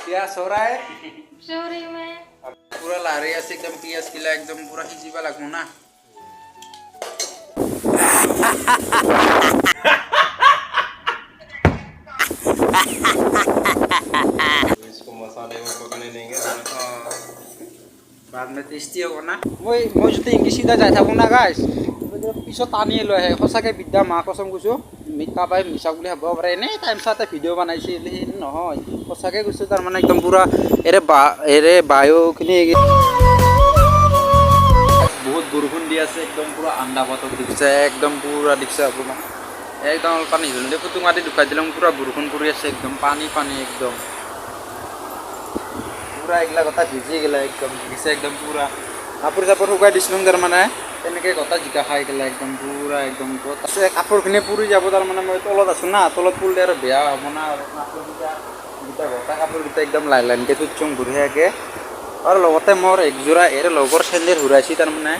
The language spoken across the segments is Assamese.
प्याज हो रहा है सॉरी मैं पूरा ला रही है एकदम प्याज किला एकदम पूरा खिंचीबा लगू ना इसको मसाले में पकने देंगे बाद में टेस्टी होगा ना मैं जो इंग्लिश सीधा जाए था ना गाइस পিছত টানি লৈ আহে সঁচাকৈ বিদ্যা মা কচম কৈছোঁ কাবাই মিছা বুলি ভাবিব পাৰে এনেই টাইম চাওঁতে ভিডিঅ' বনাইছিল নহয় সঁচাকৈ কৈছোঁ তাৰমানে একদম পূৰা এৰে বায়ুখিনি বহুত বৰষুণ দি আছে একদম পূৰা আন্দা বতৰ দিছে একদম পূৰা দিছে আপোনাৰ একদম পানী জলদি ফটো মাৰি দেখুৱাই দিলোঁ পূৰা বৰষুণ পৰি আছে একদম পানী একদম পূৰা এইগিলা কথা ভিজি গ'লে একদম দিছে একদম পূৰা কাপোৰ চাপোৰ শুকাই দিছিলোঁ তাৰমানে তেনেকৈ গোটা জিকা খাই গ'লে একদম পূৰা একদম কাপোৰখিনি পুৰি যাব তাৰমানে মই তলত আছোঁ না তলত পুৰিলে আৰু বেয়া হ'ব না আৰু কাপোৰকেইটা গোটা কাপোৰকেইটা একদম লাইনকৈ থৈছোঁ বঢ়িয়াকৈ আৰু লগতে মোৰ একযোৰা লগৰ চেণ্ডেল ঘূৰাইছে তাৰমানে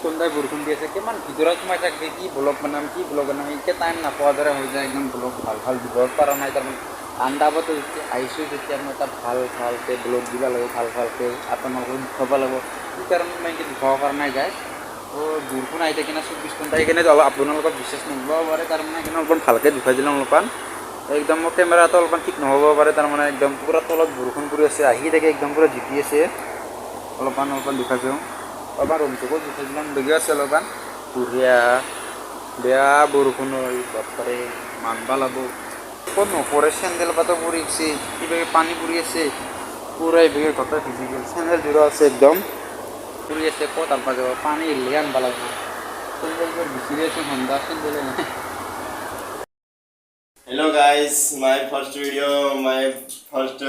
কোনবাই বৰষুণ দি আছে কিমান ভিতৰত সোমাই থাকে কি ব্লগ বনাম এতিয়া টাইম নাপোৱাৰ দৰে হৈ যায় একদম ব্লগ ভাল দিব পৰা নাই তাৰমানে আন্দাবত আহিছোঁ যেতিয়া মই তাত ভালকৈ ব্লগ দিব লাগিব ভালকৈ আপোনালোকক দেখুৱাব লাগিব কি কাৰণে মই এনেকৈ দেখুৱাব পৰা নাই যায় বৰষুণ আহি থাকে না 24 ঘণ্টা সেইকাৰণে অলপ আপোনালোকক বিশ্বাস নকৰিব পাৰে তাৰমানে সেইকাৰণে অলপমান ভালকৈ দেখুৱাই দিলোঁ অলপমান একদম মোৰ কেমেৰাটো অলপমান ঠিক নহ'ব পাৰে তাৰমানে একদম পূৰা তলত বৰষুণ পৰি আছে আহি থাকে একদম পূৰা জিকি আছে অলপমান দেখুৱাই দিওঁ অলপমান ৰুমটোকো দেখুৱাই দিলাম লগীয়া আছে অলপমান বঢ়িয়া বেয়া বৰষুণ বাপৰে মানব লাগিব ক'ত নপৰে চেণ্ডেল পাতো পৰি আছে কিবা পানী পৰি আছে পূৰা এইভাগে গোটেই ভিজি গ'ল চেণ্ডেল জোৰা আছে একদম পৰি আছে ক'ত আনব যাব পানী এৰিলে আনব লাগিব চেণ্ডেলবোৰ বিচাৰি আছোঁ সন্ধ্যা চেণ্ডেলে নাই hello guys my first video my first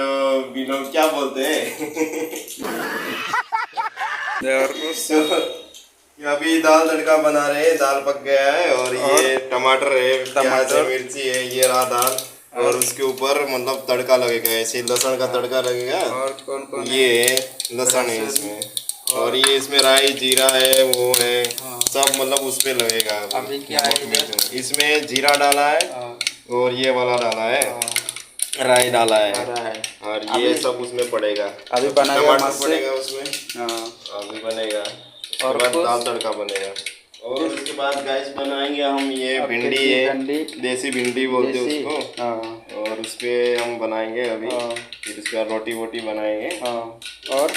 vlog क्या बोलते हैं अभी दाल तड़का बना रहे हैं दाल पक गया है और ये टमाटर है प्याज है मिर्ची है ये रहा दाल और उसके ऊपर मतलब तड़का लगेगा ऐसे लहसुन का तड़का लगेगा और कौन ये लहसुन है इसमें और ये इसमें राई जीरा है वो है सब मतलब उस पे लगेगा अभी क्या है इसमें जीरा डाला है और ये वाला डाला है राई डाला है और ये सब उसमें पड़ेगा अभी बनाएगा टमाटर पड़ेगा उसमें अभी बनेगा और बाद दाल तड़का बनेगा और उसके बाद गैस बनाएंगे हम ये भिंडी है देसी भिंडी बोलते हैं उसको और उस पे हम बनाएंगे अभी फिर उसके बाद रोटी वोटी बनाएंगे और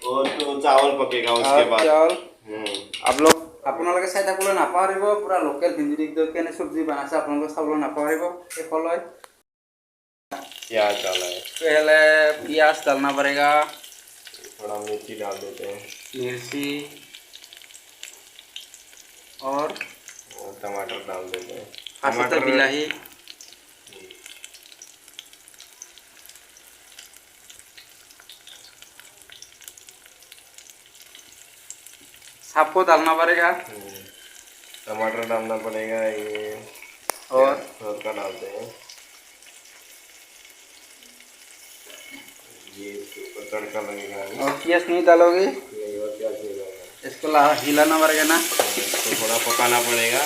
तो चावल पकेगा उसके बाद चावल आप लोग আপোনালোকে চাই থাকিবলৈ নাপাহৰিব পুৰা লোকেল ভিন্দি কেনে চব্জি বনাইছে আপোনালোকে চাবলৈ নাপাহৰিব শেষলৈ प्याज डाला है पहले प्याज डालना पड़ेगा थोड़ा मिर्ची डाल देते हैं मिर्ची और टमाटर डाल देते हैं टमाटर बिलाही सबको डालना पड़ेगा टमाटर डालना पड़ेगा ये और हल्का डालते हैं ये इसके ऊपर तड़का लगेगा और प्याज नहीं डालोगे नहीं और प्याज नहीं डालना इसको हिलाना पड़ेगा ना इसको थोड़ा पकाना पड़ेगा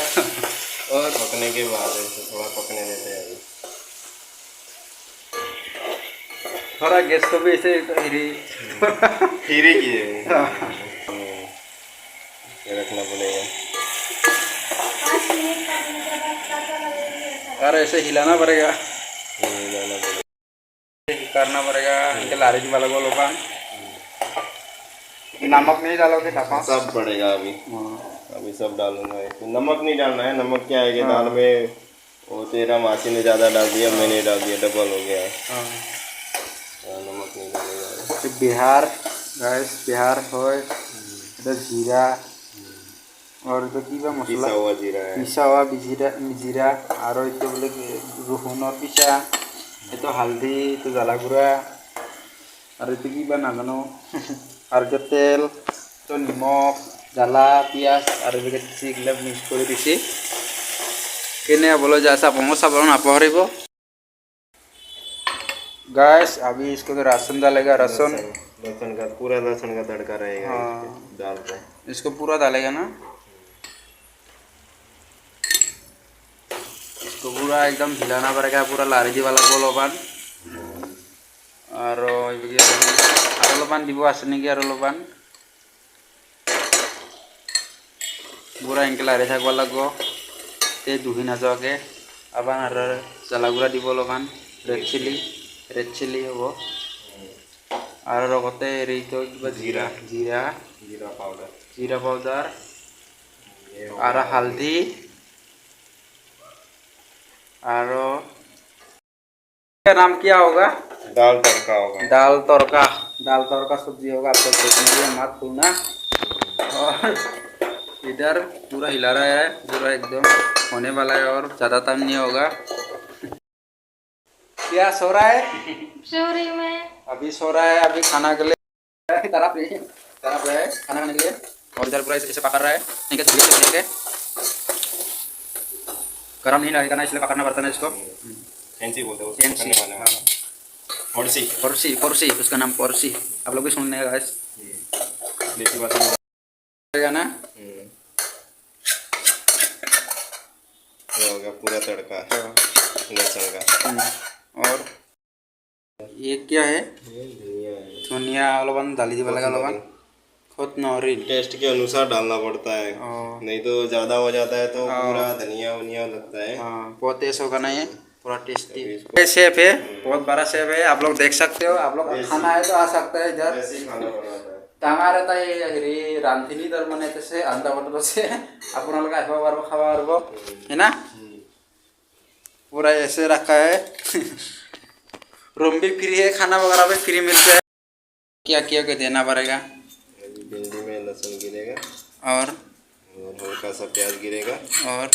और पकने के बाद इसे थोड़ा पकने देते हैं अभी थोड़ा गैस को भी ऐसे खीरे की रखना पड़ेगा और ऐसे हिलाना पड़ेगा करना पड़ेगा इनके लारे की वाला बोलो का नमक नहीं डालोगे ढापा सब पड़ेगा अभी सब डालूंगा नमक नहीं डालना है नमक क्या है कि दाल में वो तेरा मासी ने ज़्यादा डाल दिया मैंने डाल दिया डबल हो गया नमक नहीं डालेगा बिहार हो इधर जीरा और इधर की मसला पिसा हुआ जीरा है पिसा हुआ जीरा और इतना बोले रसुन पिसा ये तो हल्दी तो জ্বালা गुड़ा और इतना की नाजानो और जो तेल तो निमक জ্বালা पियाज और ये मिक्स कर दिसे केने बोलो जैसा आप चावल नापाहरिब गैस अभी इसको तो राशन डालेगा लहसुन का पूरा लहसुन का तड़का रहेगा दाल पे इसको पूरा डालेगा ना इसको इसको पूरा एकदम हिलाना पड़ेगा, पूरा लारी দিব লাগিব অলপমান আৰু অলপমান দিব আছে নেকি আৰু অলপমান पूरा इनके लारी থাকিব লাগিব তে দুহি নাযোৱাকে আবাৰ আৰু জ্বালা গুড়া দিব অলপমান ৰেড চিলি হ'ব আৰু লগতে এইটো কিবা জিৰা পাউডার और हल्दी और नाम क्या होगा दाल तड़का होगा दाल तड़का सब्जी होगा आप लोग देखेंगे मत भूलना और इधर पूरा हिला रहा है पूरा एकदम होने वाला है और ज़्यादा टाइम नहीं होगा क्या सो रहा है सो रही मैं अभी सो रहा है अभी खाना के लिए तरफ है खाना खाने के लिए और इधर पूरा ऐसे पकड़ रहा है ठीक है धीरे से गरम नहीं लगेगा ना इसलिए पकड़ना पड़ता है इसको फैंसी बोलते हैं फैंसी, पोरसी उसका नाम पोरसी आप लोग भी सुनने का गाइस देसी भाषा में रहेगा ना ये हो गया पूरा तड़का लहसुन का और ये क्या है धनिया है धनिया অলপমান डाली दी लगा অলপমান खुद नौरी टेस्ट के अनुसार डालना पड़ता है नहीं तो ज़्यादा हो जाता है तो पूरा धनिया वनिया लगता है बहुत टेस्ट होगा ना ये पूरा टेस्टी शेफ है बहुत बड़ा शेफ है आप लोग देख सकते हो आप लोग खाना है तो आ सकता है इधर ऐसे ही खाना बनाता है ডাঙৰ এটা হেৰি ৰান্ধনী তাৰমানে আছে আন্দা বটল আছে আপোনালোকে আহিব পাৰিব খাব পাৰিব है ना पूरा ऐसे रखा है रूम भी फ्री है खाना वगैरह भी फ्री मिलता है क्या क्या के देना पड़ेगा भिंडी में लहसुन गिरेगा और हल्का सा प्याज गिरेगा और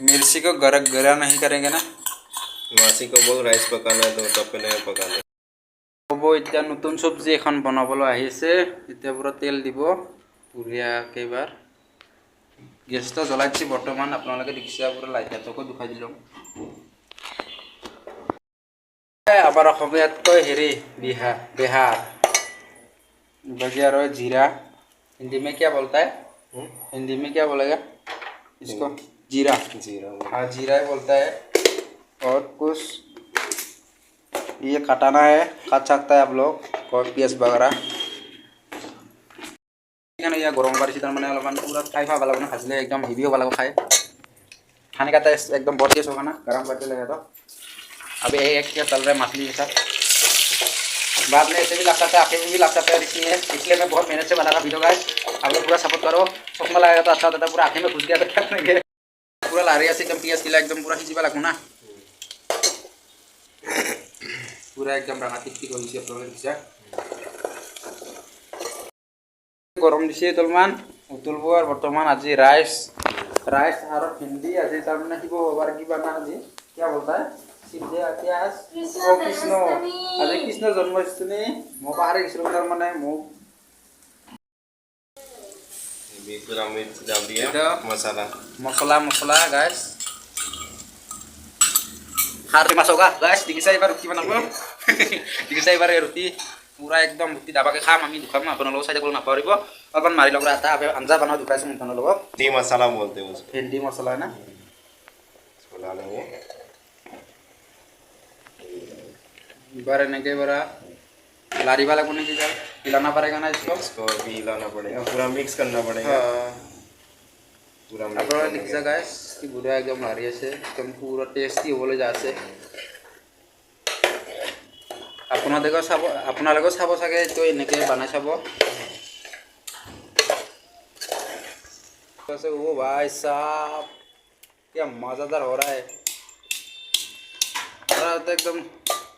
मिर्ची को गरा नहीं करेंगे ना मासी को बोल राइस पकाना है तो तपेले में पका ले হ'ব এতিয়া নতুন সবজি এখন বনাবলৈ আহিছে এতিয়া পুৰা তেল দিব পুৰিয়াকে এবাৰ গেছটো জ্বলাই দিছি বৰ্তমান আপোনালোকে দেখিছে পুৰা লাইটাৰটোকো দুখাই দিলোঁ আবাৰ অসমীয়াতকৈ হেৰি बिहार बाकी और जीरा हिंदी में क्या बोलता है हिंदी में क्या बोलेगा इसको जीरा हाँ जीरा ही बोलता है और कुछ ये कटाना है काट सकता है आप लोग और प्याज वगैरह या गरम पारिছে তাৰমানে অলপমান पूरा खाई खावा वाला ना खासले एकदम हेवी वाला को खाए खाने का टेस्ट एकदम बहुत टेस्ट होगा ना गरम करके लगा तो अभी एक क्या चल रहा है मछली के साथ बाद में ऐसे भी लग सकता है आखिर में भी लग सकता है इसलिए मैं बहुत मेहनत से बना रहा वीडियो गाइस आप लोग पूरा सपोर्ट करो चश्मा लगाएगा तो अच्छा होता है पूरा आँखें में घुस गया तो क्या करेंगे पूरा लारिया से एकदम पियाज किला एकदम पूरा खींचवा लगू ना पूरा एकदम रंगा टिक हो आप लोग दिशा गरम दिसे तलमान उतुलब और बर्तमान आज राइस और भिंडी आज तरमाने होबार कि आज क्या बोलता है कृष्ण आज कृष्ण जन्माष्टमी मैं पाहरी गई तरमाने पूरा मिर्च डाल दिया मसला गाइस हार मास होगा गाइस दिखिसा एबार रुटी बनाबो दिखिसा एबार रुटी पूरा एकदम रुटी दाबाके खाम आमी दुखाम आपनलोग साइड को ना पारिबो अलपन मारि लग आता अब आंजा बनाओ दुखाइस मन लोग भिंडी मसाला बोलते हैं उसको भिंडी मसाला है ना इसको डालेंगे बारे ने के बरा लारी वाला को नहीं जा हिलाना पड़ेगा ना इसको भी हिलाना पड़ेगा पूरा मिक्स करना पड़ेगा पूरा आप लोग देखिसा गाइस कि पूरा एकदम लारी से एकदम पूरा टेस्टी होबले जासे আপোনালোকে চাব চাগে তো এনেকে বানাই চাব ओ भाई साहब क्या मज़ेदार हो रहा है एकदम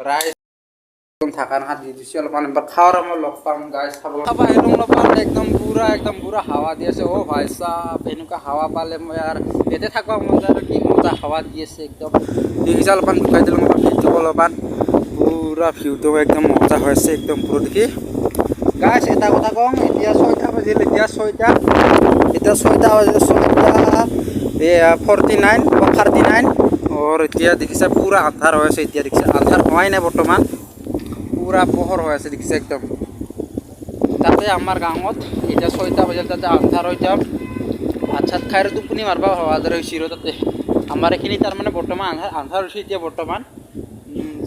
राइस एकदम थाकान हाथ দি দিছি অলপমান এবাৰ খাওয়াৰ মই লগ পাম গাইস খাব একদম পুৰা হাওয়া দিয়েছে ও ভাই সাহেব এনেকুৱা হাওয়া পালে মই আর এতে থাকবা মজা কি মজা হাওয়া দিয়েছে একদম দেখিছা অলপমান দুখাই দিলোঁ মই ভিডিঅ অলপমান पूरा ভিউ তো একদম মজা হয়েছে একদম পুরো দেখি গাইস এটা কথা কম এতিয়া 6টা বাজিল এতিয়া 6টা বাজিল 49 और এতিয়া দেখিছা पूरा আন্ধাৰ হয়েছে এতিয়া দেখিছা আন্ধাৰ হয় না বৰ্তমান पूरा পোহৰ হয়েছে দেখিছা একদম তাতে আমাৰ গাঁৱত এতিয়া 6টা বজাত তাতে আন্ধাৰ হৈ যাম ভাত চাত খাই আৰু টোপনি মাৰিব হোৱা দৰে হৈছে আৰু তাতে আমাৰ এইখিনি তাৰমানে বৰ্তমান আন্ধাৰ হৈছে এতিয়া বৰ্তমান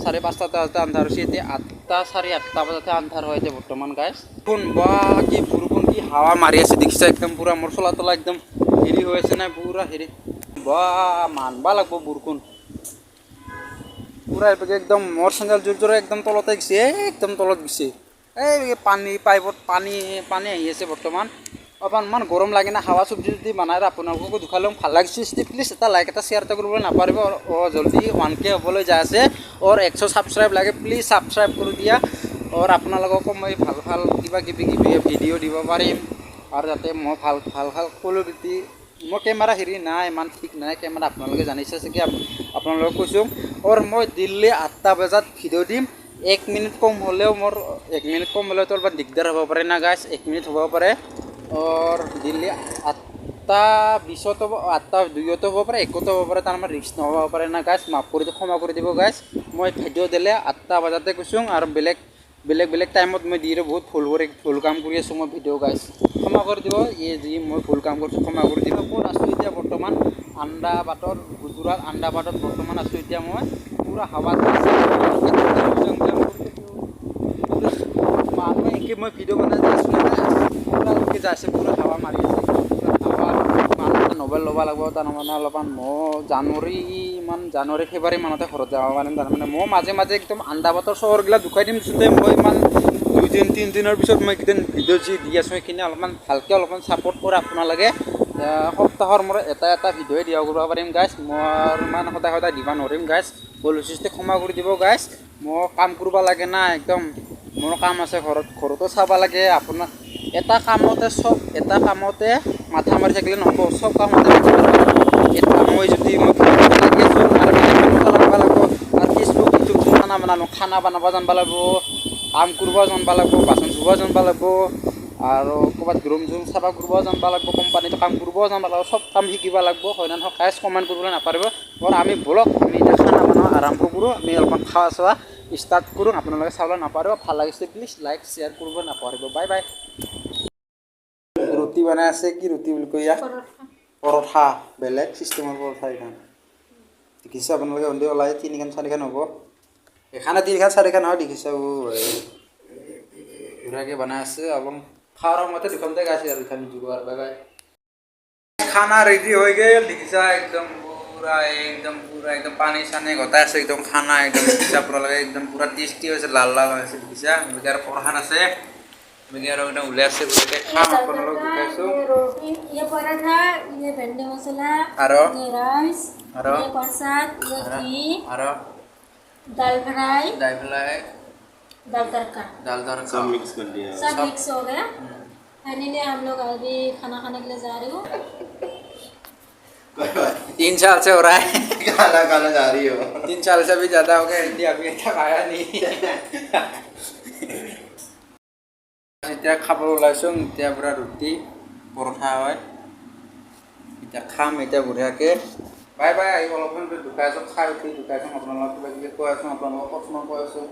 5:30টা আন্ধাৰ হৈছে এতিয়া 8টা 8:30 বজাতে আন্ধাৰ হয় এতিয়া বৰ্তমান গাইছ কোন বা কি বৰষুণ কি হাৱা মাৰি আছে দেখিছা একদম পুৰা মোৰ চলা তলা একদম হেৰি হৈ আছে না পুৰা হেৰি বা মানবা লাগব বৰষুণ পুৰা একদম মোৰ চেণ্ডেল জোৰ একদম তলতে গৈছে একদম তলত গৈছে এই পানী পাইপত পানী আহি আছে বৰ্তমান অকণমান গৰম লাগে না হাৱা চব্জি যদি বনাই আপোনালোককো দুখাই ল'ম ভাল লাগিছে প্লিজ এটা লাইক এটা শ্বেয়াৰ এটা কৰিবলৈ নাপাৰিব জলদি 1K হ'বলৈ যায় আছে 100 ছাবস্ক্ৰাইব লাগে প্লিজ ছাবস্ক্ৰাইব কৰি দিয়া আপোনালোককো মই ভাল কিবা কিবি ভিডিঅ' দিব পাৰিম আৰু যাতে মই ভাল কোৱালিটি মোৰ কেমেৰা হেৰি নাই ইমান ঠিক নাই কেমেৰা আপোনালোকে জানিছে চাগে আপোনালোকক কৈছোঁ মই দিল্লী 8টা বজাত ভিডিঅ' দিম 1 মিনিট কম হ'লেও মোৰ 1 মিনিট কম হ'লেও অলপ দিগদাৰ হ'ব পাৰে না গাইছ 1 মিনিট হ'ব পাৰে দিল্লী 8টা 20 হ'ব 8টা 2 হ'ব পাৰে 1 হ'ব পাৰে তাৰ মানে ৰিস্ক নহ'ব পাৰে না গাইছ মাফ কৰি ক্ষমা কৰি দিব গাইছ মই ভিডিঅ' দিলে 8টা বজাতে কৈছোঁ আৰু বেলেগ টাইমত মই দিলে বহুত ভুল কাম কৰি আছোঁ মই ভিডিঅ' গাইছ ক্ষমা কৰি দিব এই যি মই ভুল কাম কৰিছোঁ ক্ষমা কৰি দিব ক'ত আছোঁ এতিয়া বৰ্তমান আন্দাবাটৰ গুজৰাট আন্দাবাটত বৰ্তমান আছোঁ এতিয়া মই পুৰা হাৱা মানুহে একে মই ভিডিঅ' বনাই আছোঁ পুৰা যাই আছে পুৰা হাৱা মাৰি আছে মানুহে নবেল ল'ব লাগিব তাৰমানে অলপমান জানুৱাৰী ফেব্ৰুৱাৰী মানতে ঘৰত যাব পাৰিম তাৰমানে মই মাজে একদম আন্দাবাটৰ চহৰগিলা দুখাই দিম য'তে মই ইমান 2-3 দিনৰ পিছত মই এইকেইদিন ভিডিঅ' যি দি আছোঁ সেইখিনি অলপমান ভালকৈ অলপমান ছাপোৰ্ট কৰে আপোনালোকে সপ্তাহৰ মূৰত এটা ভিডিঅ'ই দিয়া কৰিব পাৰিম গাইছ মই ইমান সদায় দিব নোৱাৰিম গাইছ পলিচিষ্টে ক্ষমা কৰি দিব গাইছ মই কাম কৰিব লাগে না একদম মোৰ কাম আছে ঘৰতো চাব লাগে আপোনাৰ এটা কামতে মাথা মাৰি থাকিলে নহ'ব চব কামতে মই যদি লাগি আছোঁ আৰু লাগব আৰু ফেচবুক ইউটিউব খানা বনাব জানিব লাগিব কাম কৰিব জানিব লাগিব বাচন ধুব জানিব লাগিব আৰু ক'ৰবাত ৰুম চাফা কৰিব জানিব লাগিব কোম্পানীত কাম কৰিব জানিব লাগিব চব কাম শিকিব লাগিব হয় না নহয় গাইছ কমেণ্ট কৰিবলৈ নাপাৰিব আমি এতিয়া খানা বনোৱা আৰম্ভ কৰোঁ আমি অলপমান খোৱা চোৱা ষ্টাৰ্ট কৰোঁ আপোনালোকে চাবলৈ নাপাৰিব ভাল লাগিছে প্লিজ লাইক শ্বেয়াৰ কৰিব নাপাহৰিব বাই ৰুটি বনাই আছে কি ৰুটি বুলি কৈ পৰঠা বেলেগ চিষ্টেমৰ পৰঠা এইখন দেখিছে আপোনালোকে হ'লে ওলাই 3খান 4খান হ'ব এখানে 3খান 4খান হয় দেখিছে ধুনীয়াকৈ বনাই আছে অলপ খাওয়ার মতে দোকানতে গেছে আর এখানে জুগার বাই খানা রেডি হয়ে গেল দেখিছা একদম পুরা পানি সানি গতাই আছে একদম খানা একদম দেখিছা আপোনালোকে একদম পুরা টেস্টি হয়েছে লাল হয়েছে দেখিছা আর পৰঠান আছে আৰু একদম উলাই আছে গোটেই খাম আপোনালোক দেখাইছো ये पराठा ये भेंडी मसाला আৰু ये राइस আৰু ये प्रसाद ये घी আৰু दाल फ्राई दाल तड़का सब मिक्स कर दिया सब मिक्स हो गया फाइनली हम लोग अभी खाना खाने के लिए जा रहे हो 3 साल से हो रहा है खाना जा रही हो 3 साल से भी ज़्यादा हो गया हिंदी अभी तक आया नहीं এতিয়া খাবলৈ ওলাইছোঁ এতিয়া পুৰা ৰুটি পৰঠা হয় এতিয়া খাম এতিয়া বঢ়িয়াকৈ বাই আহি অলপমান দোকাইছোঁ খাই উঠি দোকাইছোঁ আপোনালোকক কিবা কিবি কৈ আছোঁ আপোনালোকক প্ৰশ্ন কৈ আছোঁ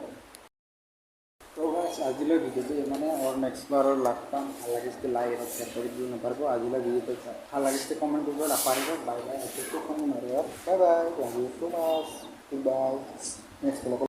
তো আজিলৈ ভিডিঅ'টো মানে নেক্সট বাৰৰ লাগ পাম ভাল লাগিছে লাইক আৰু শ্বেয়াৰ কৰি দিব নাপাৰিব আজিলৈ ভিডিঅ'টো ভাল লাগিছে কমেণ্ট কৰিব নাপাৰিব বাই একো কমেণ্ট নকৰিব বাই লাভ ইউ সো মাছ বাই নেক্সট